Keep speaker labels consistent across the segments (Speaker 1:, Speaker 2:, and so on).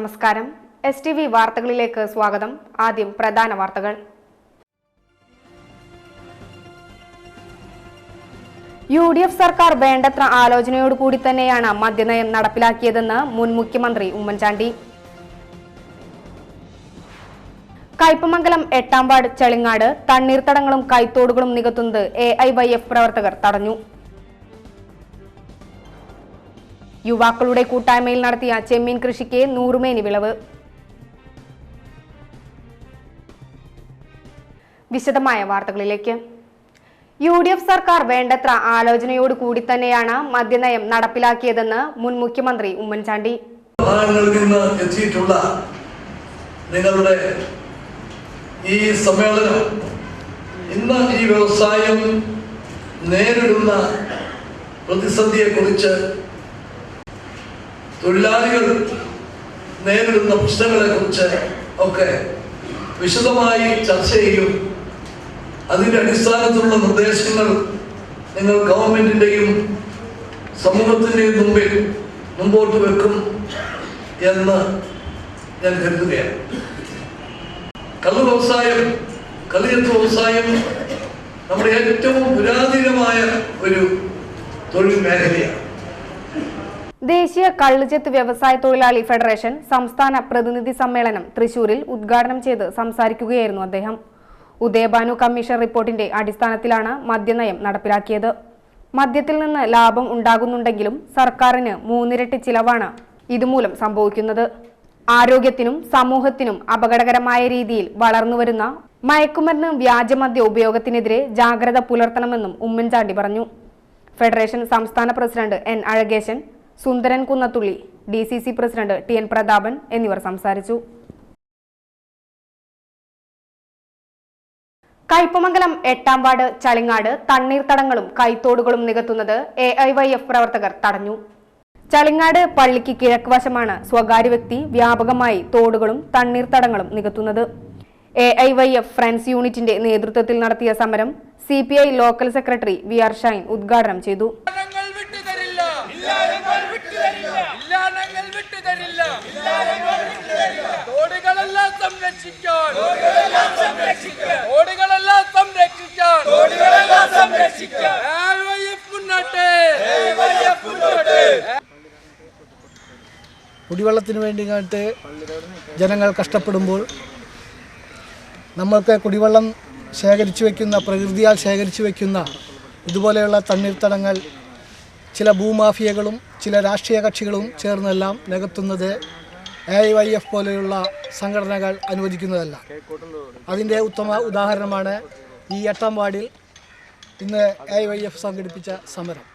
Speaker 1: നമസ്കാരം. STV വാർത്തകളിലേക്ക് സ്വാഗതം. ആദ്യം പ്രധാന വാർത്തകൾ. UDF സർക്കാർ വേണ്ടത്ര ആലോചനയോടുകൂടി തന്നെയാണ് മദ്യനയം നടപ്പിലാക്കിയതെന്ന് മുൻ മുഖ്യമന്ത്രി ഉമ്മൻചാണ്ടി. കയ്പമംഗലം 8-ാം വാർഡ് ചളിങ്ങാട് തണ്ണീർത്തടങ്ങളും കൈത്തോടുകളും നികത്തുന്നത് AIYF പ്രവർത്തകർ തടഞ്ഞു. യുവാക്കളുടെ കൂട്ടായ്മയിൽ നടത്തിയ ചെമ്മീൻ കൃഷിക്ക് 100 മേനി വിളവ്. വിശദമായ വാർത്തകളിലേക്ക്. UDF സർക്കാർ വേണ്ടത്ര ആലോചനയോട് കൂടി തന്നെയാണ് മദ്യനയം നടപ്പിലാക്കിയതെന്ന് മുൻ മുഖ്യമന്ത്രി ഉമ്മൻചാണ്ടി.
Speaker 2: നിങ്ങളുടെ ഈ സമ്മേളനം ഇന്ന് ഈ വ്യവസായം നേരിടുന്ന പ്രതിസന്ധിയെക്കുറിച്ച്, തൊഴിലാളികൾ നേരിടുന്ന പ്രശ്നങ്ങളെക്കുറിച്ച് ഒക്കെ വിശദമായി ചർച്ച ചെയ്യും. അതിൻ്റെ അടിസ്ഥാനത്തിലുള്ള നിർദ്ദേശങ്ങൾ നിങ്ങൾ ഗവൺമെന്റിൻ്റെയും സമൂഹത്തിൻ്റെയും മുമ്പോട്ട് വെക്കും എന്ന് ഞാൻ കരുതുകയാണ്. കള്ള് വ്യവസായം, കളിയത്ത് വ്യവസായം നമ്മുടെ ഏറ്റവും പുരാതനമായ ഒരു തൊഴിൽ മേഖലയാണ്.
Speaker 1: ദേശീയ കള്ളുചെത്ത് വ്യവസായ തൊഴിലാളി ഫെഡറേഷൻ സംസ്ഥാന പ്രതിനിധി സമ്മേളനം തൃശൂരിൽ ഉദ്ഘാടനം ചെയ്ത് സംസാരിക്കുകയായിരുന്നു അദ്ദേഹം. ഉദയഭാനു കമ്മീഷൻ റിപ്പോർട്ടിന്റെ അടിസ്ഥാനത്തിലാണ് മദ്യനയം നടപ്പിലാക്കിയത്. മദ്യത്തിൽ നിന്ന് ലാഭം ഉണ്ടാകുന്നുണ്ടെങ്കിലും സർക്കാരിന് 3 ഇരട്ടി ചിലവാണ് ഇതുമൂലം സംഭവിക്കുന്നത്. ആരോഗ്യത്തിനും സമൂഹത്തിനും അപകടകരമായ രീതിയിൽ വളർന്നുവരുന്ന മയക്കുമരുന്ന് വ്യാജമദ്യ ഉപയോഗത്തിനെതിരെ ജാഗ്രത പുലർത്തണമെന്നും ഉമ്മൻചാണ്ടി പറഞ്ഞു. ഫെഡറേഷൻ സംസ്ഥാന president N Azhakesan, Sundaran Kunnathully, DCC president TN Prathapan എന്നിവർ സംസാരിച്ചു. കയ്പമംഗലം 8-ാം വാർഡ് ചളിങ്ങാട് തണ്ണീർത്തടങ്ങളും കൈത്തോടുകളും നികത്തുന്നത് AIYF പ്രവർത്തകർ തടഞ്ഞു. ചളിങ്ങാട് പള്ളിക്ക് കിഴക്ക് വശമാണ് സ്വകാര്യ വ്യക്തി വ്യാപകമായി തോടുകളും തണ്ണീർത്തടങ്ങളും നികത്തുന്നത്. AIYF ഫ്രണ്ട്സ് യൂണിറ്റിന്റെ നേതൃത്വത്തിൽ നടത്തിയ സമരം CPI local secretary VR Shine ഉദ്ഘാടനം ചെയ്തു.
Speaker 3: കുടിവെള്ളത്തിന് വേണ്ടി ജനങ്ങൾ കഷ്ടപ്പെടുമ്പോൾ നമ്മൾക്ക് കുടിവെള്ളം ശേഖരിച്ചു വയ്ക്കുന്ന, പ്രകൃതിയാൽ ശേഖരിച്ചു വയ്ക്കുന്ന ഇതുപോലെയുള്ള തണ്ണീർത്തടങ്ങൾ ചില ഭൂമാഫിയകളും ചില രാഷ്ട്രീയ കക്ഷികളും ചേർന്നെല്ലാം നികത്തുന്നത് AIYF പോലെയുള്ള സംഘടനകൾ അനുവദിക്കുന്നതല്ല. അതിൻ്റെ ഉത്തമ ഉദാഹരണമാണ് ഈ 8-ാം വാർഡിൽ ഇന്ന് AIYF സംഘടിപ്പിച്ച സമരം.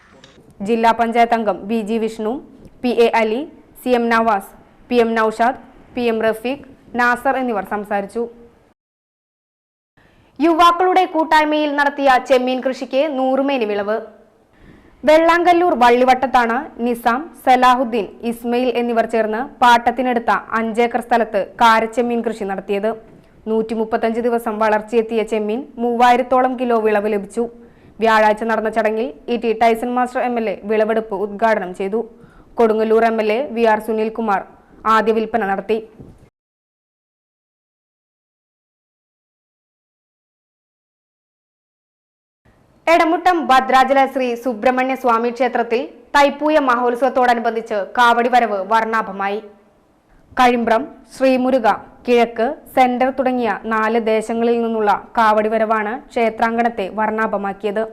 Speaker 1: ജില്ലാ പഞ്ചായത്ത് അംഗം BG Vishnu, PA Ali, CM Nawaz, PM Naushad, PM Rafeeq, Nasar എന്നിവർ സംസാരിച്ചു. യുവാക്കളുടെ കൂട്ടായ്മയിൽ നടത്തിയ ചെമ്മീൻ കൃഷിക്ക് 100 മേനി വിളവ്. വെള്ളാങ്കല്ലൂർ വള്ളിവട്ടത്താണ് നിസാം, സലാഹുദ്ദീൻ, ഇസ്മയിൽ എന്നിവർ ചേർന്ന് പാട്ടത്തിനെടുത്ത 5 ഏക്കർ സ്ഥലത്ത് കാരച്ചെമ്മീൻ കൃഷി നടത്തിയത്. 135 ദിവസം വളർച്ചയെത്തിയ ചെമ്മീൻ 3000-ഓളം കിലോ വിളവ് ലഭിച്ചു. വ്യാഴാഴ്ച നടന്ന ചടങ്ങിൽ ET ടൈസൺ മാസ്റ്റർ MLA വിളവെടുപ്പ് ഉദ്ഘാടനം ചെയ്തു. കൊടുങ്ങല്ലൂർ MLA VR സുനിൽകുമാർ ആദ്യ വിൽപ്പന നടത്തി. എടമുട്ടം ഭദ്രാചല ശ്രീ സുബ്രഹ്മണ്യ സ്വാമി ക്ഷേത്രത്തിൽ തൈപ്പൂയ മഹോത്സവത്തോടനുബന്ധിച്ച് കാവടി വരവ് വർണ്ണാഭമായി. കഴിമ്പ്രം, ശ്രീമുരുക, കിഴക്ക്, സെന്റർ തുടങ്ങിയ 4 ദേശങ്ങളിൽ നിന്നുള്ള കാവടി വരവാണ് ക്ഷേത്രാങ്കണത്തെ വർണ്ണാഭമാക്കിയത്.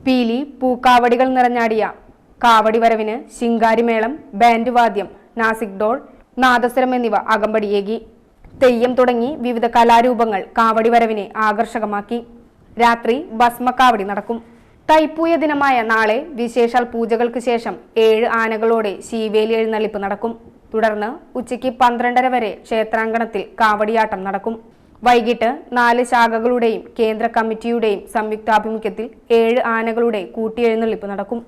Speaker 1: പീലി, പൂക്കാവടികൾ നിറഞ്ഞാടിയ കാവടി വരവിന് ശിങ്കാരിമേളം, ബാൻഡ് വാദ്യം, നാസിക് ഡോൾ, നാദസ്വരം എന്നിവ അകമ്പടിയേകി. തെയ്യം തുടങ്ങി വിവിധ കലാരൂപങ്ങൾ കാവടി വരവിനെ ആകർഷകമാക്കി. രാത്രി ഭസ്മക്കാവടി നടക്കും. തൈപ്പൂയ ദിനമായ നാളെ വിശേഷാൽ പൂജകൾക്ക് ശേഷം 7 ആനകളോടെ ശീവേലി എഴുന്നള്ളിപ്പ് നടക്കും. തുടർന്ന് ഉച്ചയ്ക്ക് 12:30 വരെ ക്ഷേത്രാങ്കണത്തിൽ കാവടിയാട്ടം നടക്കും. വൈകിട്ട് 4 ശാഖകളുടെയും കേന്ദ്ര കമ്മിറ്റിയുടെയും സംയുക്താഭിമുഖ്യത്തിൽ 7 ആനകളുടെ കൂട്ടിയെഴുന്നള്ളിപ്പ് നടക്കും.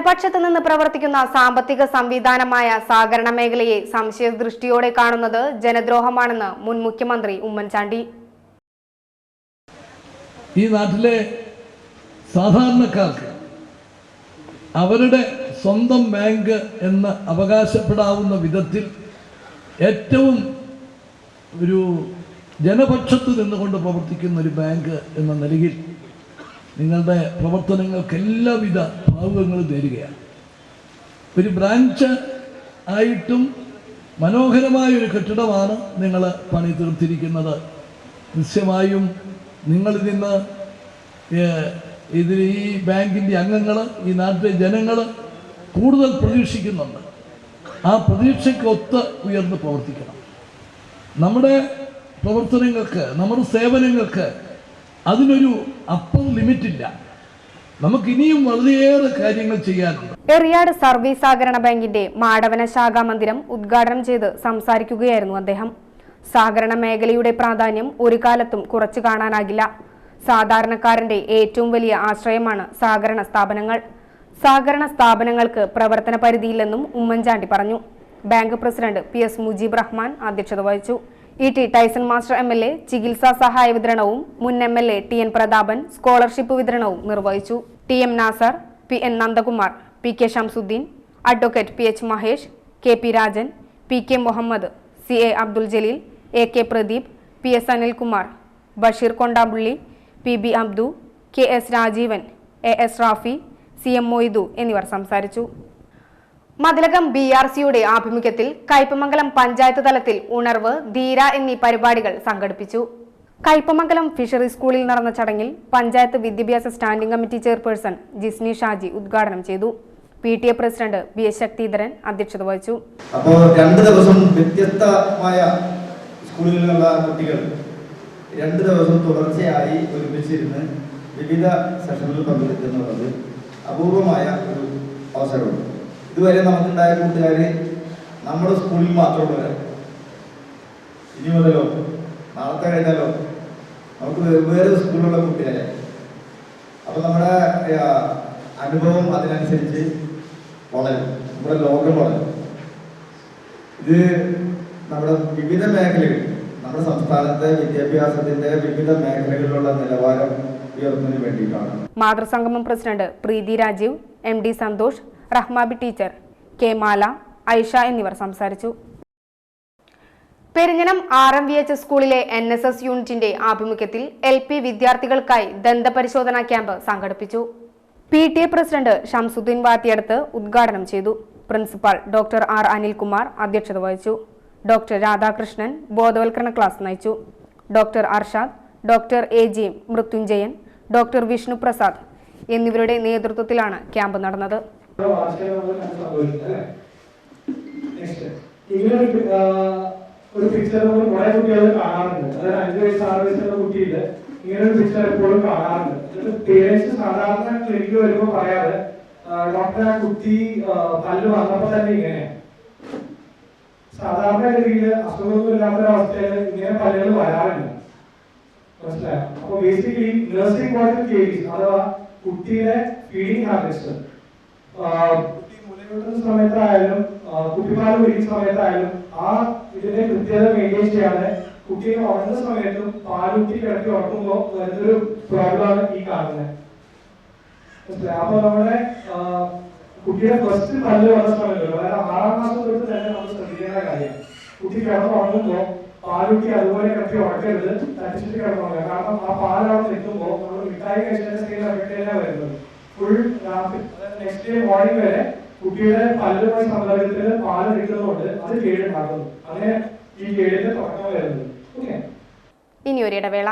Speaker 1: ജനപക്ഷത്ത് നിന്ന് പ്രവർത്തിക്കുന്ന സാമ്പത്തിക സംവിധാനമായ സഹകരണ മേഖലയെ സംശയദൃഷ്ടിയോടെ കാണുന്നത് ജനദ്രോഹമാണെന്ന് മുൻ മുഖ്യമന്ത്രി ഉമ്മൻചാണ്ടി.
Speaker 2: ഈ നാട്ടിലെ സാധാരണക്കാർക്ക് അവരുടെ സ്വന്തം ബാങ്ക് എന്ന് അവകാശപ്പെടാവുന്ന വിധത്തിൽ ഏറ്റവും ഒരു ജനപക്ഷത്ത് നിന്നുകൊണ്ട് പ്രവർത്തിക്കുന്ന ഒരു ബാങ്ക് എന്ന നിലയിൽ നിങ്ങളുടെ പ്രവർത്തനങ്ങൾക്ക് എല്ലാവിധ ഭാവുകങ്ങളും നേരുകയാണ്. ഒരു ബ്രാഞ്ച് ആയിട്ടും മനോഹരമായൊരു കെട്ടിടമാണ് നിങ്ങൾ പണി തീർത്തിരിക്കുന്നത്. നിശ്ചയമായും നിങ്ങളിൽ നിന്ന് ഈ ബാങ്കിൻ്റെ അംഗങ്ങൾ, ഈ നാട്ടിലെ ജനങ്ങൾ കൂടുതൽ പ്രതീക്ഷിക്കുന്നുണ്ട്. ആ പ്രതീക്ഷയ്ക്കൊത്ത് ഉയർന്ന് പ്രവർത്തിക്കണം. നമ്മുടെ പ്രവർത്തനങ്ങൾക്ക്, നമ്മുടെ സേവനങ്ങൾക്ക് അതിനൊരു അപ്പർ ലിമിറ്റില്ല. നമുക്കിനിയും വളരെയേറെ കാര്യങ്ങൾ ചെയ്യാനുണ്ട്.
Speaker 1: എറിയാട് സർവീസ് സഹകരണ ബാങ്കിന്റെ മാടവന ശാഖാ മന്ദിരം ഉദ്ഘാടനം ചെയ്ത് സംസാരിക്കുകയായിരുന്നു അദ്ദേഹം. സഹകരണ മേഖലയുടെ പ്രാധാന്യം ഒരു കാലത്തും കുറച്ചു കാണാനാകില്ല. സാധാരണക്കാരന്റെ ഏറ്റവും വലിയ ആശ്രയമാണ് സഹകരണ സ്ഥാപനങ്ങൾ. സഹകരണ സ്ഥാപനങ്ങൾക്ക് പ്രവർത്തന പരിധിയില്ലെന്നും ഉമ്മൻചാണ്ടി പറഞ്ഞു. Bank president PS Mujeeb Rahman അധ്യക്ഷത വഹിച്ചു. ET ടൈസൺ മാസ്റ്റർ MLA ചികിത്സാ സഹായ വിതരണവും മുൻ MLA TN പ്രതാപൻ സ്കോളർഷിപ്പ് വിതരണവും നിർവഹിച്ചു. TM Nasar, PN Nandakumar, PK Shamsudheen, advocate PH Mahesh, KP Rajan, PK Muhammad, CA Abdul Jaleel, AK Pradeep, PS Anilkumar, Basheer Kondampulli, PB Abdu, KS Rajeevan, AS Rafi, CM Moidu എന്നിവർ സംസാരിച്ചു. മതിലകം BRCയുടെ ആഭിമുഖ്യത്തിൽ കയ്പമംഗലം പഞ്ചായത്ത് തലത്തിൽ ഉണർവ്, ധീര എന്നീ പരിപാടികൾ സംഘടിപ്പിച്ചു. കയ്പമംഗലം ഫിഷറി സ്കൂളിൽ നടന്ന ചടങ്ങിൽ പഞ്ചായത്ത് വിദ്യാഭ്യാസ standing committee chairperson Jisni Shaji ഉദ്ഘാടനം ചെയ്തു. PTA പ്രസിഡന്റ് BS ശക്തിധരൻ അധ്യക്ഷത വഹിച്ചു.
Speaker 4: അപ്പോൾ 2 ദിവസം വ്യത്യസ്തമായ സ്കൂളുകളിലുള്ള കുട്ടികൾ 2 ദിവസം തുടർച്ചയായി ഒരുമിച്ചിരുന്ന് വിവിധ സെഷനുകളിൽ പങ്കെടുക്കുന്നുള്ളത് അപൂർവമായ ഒരു അവസരമുണ്ട്. ഇതുവരെ നമുക്കുണ്ടായ കൂട്ടുകാർ നമ്മുടെ സ്കൂളിൽ മാത്രമുള്ളവർ. ഇനി മുതലോ നാളത്തെ കഴിഞ്ഞാലോ നമുക്ക് വേറെ സ്കൂളിലുള്ള കുട്ടികളെ. അപ്പോൾ നമ്മുടെ അനുഭവം അതിനനുസരിച്ച് വളരും, നമ്മുടെ ലോകം വളരും. ഇത് നമ്മുടെ വിവിധ മേഖലകളിൽ, നമ്മുടെ സംസ്ഥാനത്തെ വിദ്യാഭ്യാസത്തിന്റെ വിവിധ മേഖലകളിലുള്ള നിലവാരം ഉയർത്തുന്നതിന് വേണ്ടിയിട്ടാണ്.
Speaker 1: മാതൃസംഗമം president Preethi Rajeev, MD Santhosh, Rahmabi teacher, K Mala, Aisha എന്നിവർ സംസാരിച്ചു. പെരിഞ്ഞനം RMVH സ്കൂളിലെ NSS യൂണിറ്റിന്റെ ആഭിമുഖ്യത്തിൽ LP വിദ്യാർത്ഥികൾക്കായി ദന്തപരിശോധനാ ക്യാമ്പ് സംഘടിപ്പിച്ചു. PTA പ്രസിഡന്റ് ഷംസുദ്ദീൻ വാത്തിയടുത്ത് ഉദ്ഘാടനം ചെയ്തു. പ്രിൻസിപ്പൽ ഡോക്ടർ R അനിൽകുമാർ അധ്യക്ഷത വഹിച്ചു. ഡോക്ടർ രാധാകൃഷ്ണൻ ബോധവൽക്കരണ ക്ലാസ് നയിച്ചു. Doctor Arshad, doctor AG Mrityunjayan, doctor Vishnu Prasad എന്നിവരുടെ നേതൃത്വത്തിലാണ് ക്യാമ്പ് നടന്നത്.
Speaker 5: ഒരു പിക്ചർ കുറെ കുട്ടികൾ കാണാറുണ്ട്. അതായത് 5 വയസ്സ് 6 വയസ്സുള്ള കുട്ടിയിൽ ഇങ്ങനെ ഒരു പിക്ചർ എപ്പോഴും കാണാറുണ്ട്. എന്നിട്ട് പേരൻസ് സാധാരണ ക്ലിനിക്ക് വരുമ്പോൾ പറയാറ്, ഡോക്ടർ ആ കുട്ടി പല്ല് വന്നപ്പോ തന്നെ ഇങ്ങനെ. സാധാരണ രീതിയിൽ അസുഖമൊന്നും ഇല്ലാത്തൊരവസ്ഥയിൽ ഇങ്ങനെ പല്ലുകൾ വരാറുണ്ട്. മനസ്സിലായോ? അപ്പൊ ബേസിക്കലി നഴ്സിംഗ് വാട്ടർ കേസ് അഥവാ കുട്ടിയുടെ ഫീഡിങ് ഹാബിറ്റ്സ്, കുട്ടി മുലയൂട്ടുന്ന സമയത്തായാലും കുട്ടിപ്പാൽ കുടിക്കുന്ന സമയത്തായാലും ആ ഇതിന്റെ കൃത്യത മെയിൻറ്റെയിൻ ചെയ്യാതെ കുട്ടിയെ ഉറങ്ങുന്ന സമയത്തും പാലുകുട്ടി കിടക്കി ഉറക്കുമ്പോൾ വരുന്നൊരു പ്രോബ്ലമാണ് ഈ കാണുന്നത്. അപ്പൊ നമ്മുടെ കുട്ടിയുടെ ഫസ്റ്റ് പല്ല് വന്ന സമയത്ത്, അതായത് 6ാം ക്ലാസ് തൊട്ട് തന്നെ നമ്മൾ ശ്രദ്ധിക്കേണ്ട കാര്യം, കുട്ടി കിടന്ന് ഉറങ്ങുമ്പോൾ പാലുകുട്ടി അതുപോലെ കിടക്കി ഉറക്കരുത്, തട്ടിച്ചിട്ട് കിടന്നുറങ്ങുക. കാരണം ആ പാലവിടെ നിൽക്കുമ്പോൾ നമ്മൾ മിഠായി കഴിച്ചതിന്റെ സെയിം എഫക്ട് തന്നെയാണ് വരുന്നത്. ഫുൾ രാത്രി, നെക്സ്റ്റ് ഡേ മോർണിംഗ് വരെ കുട്ടിയുടെ പല്ലുമായി സമ്പർക്കത്തിൽ പാല് നിൽക്കുന്നതുകൊണ്ട് അത് കേടുണ്ടാക്കുന്നു. അങ്ങനെ ഈ കേടിന്റെ തുടക്കം വരുന്നത്. ഓക്കെ,
Speaker 1: ഇനി ഒരു ഇടവേള.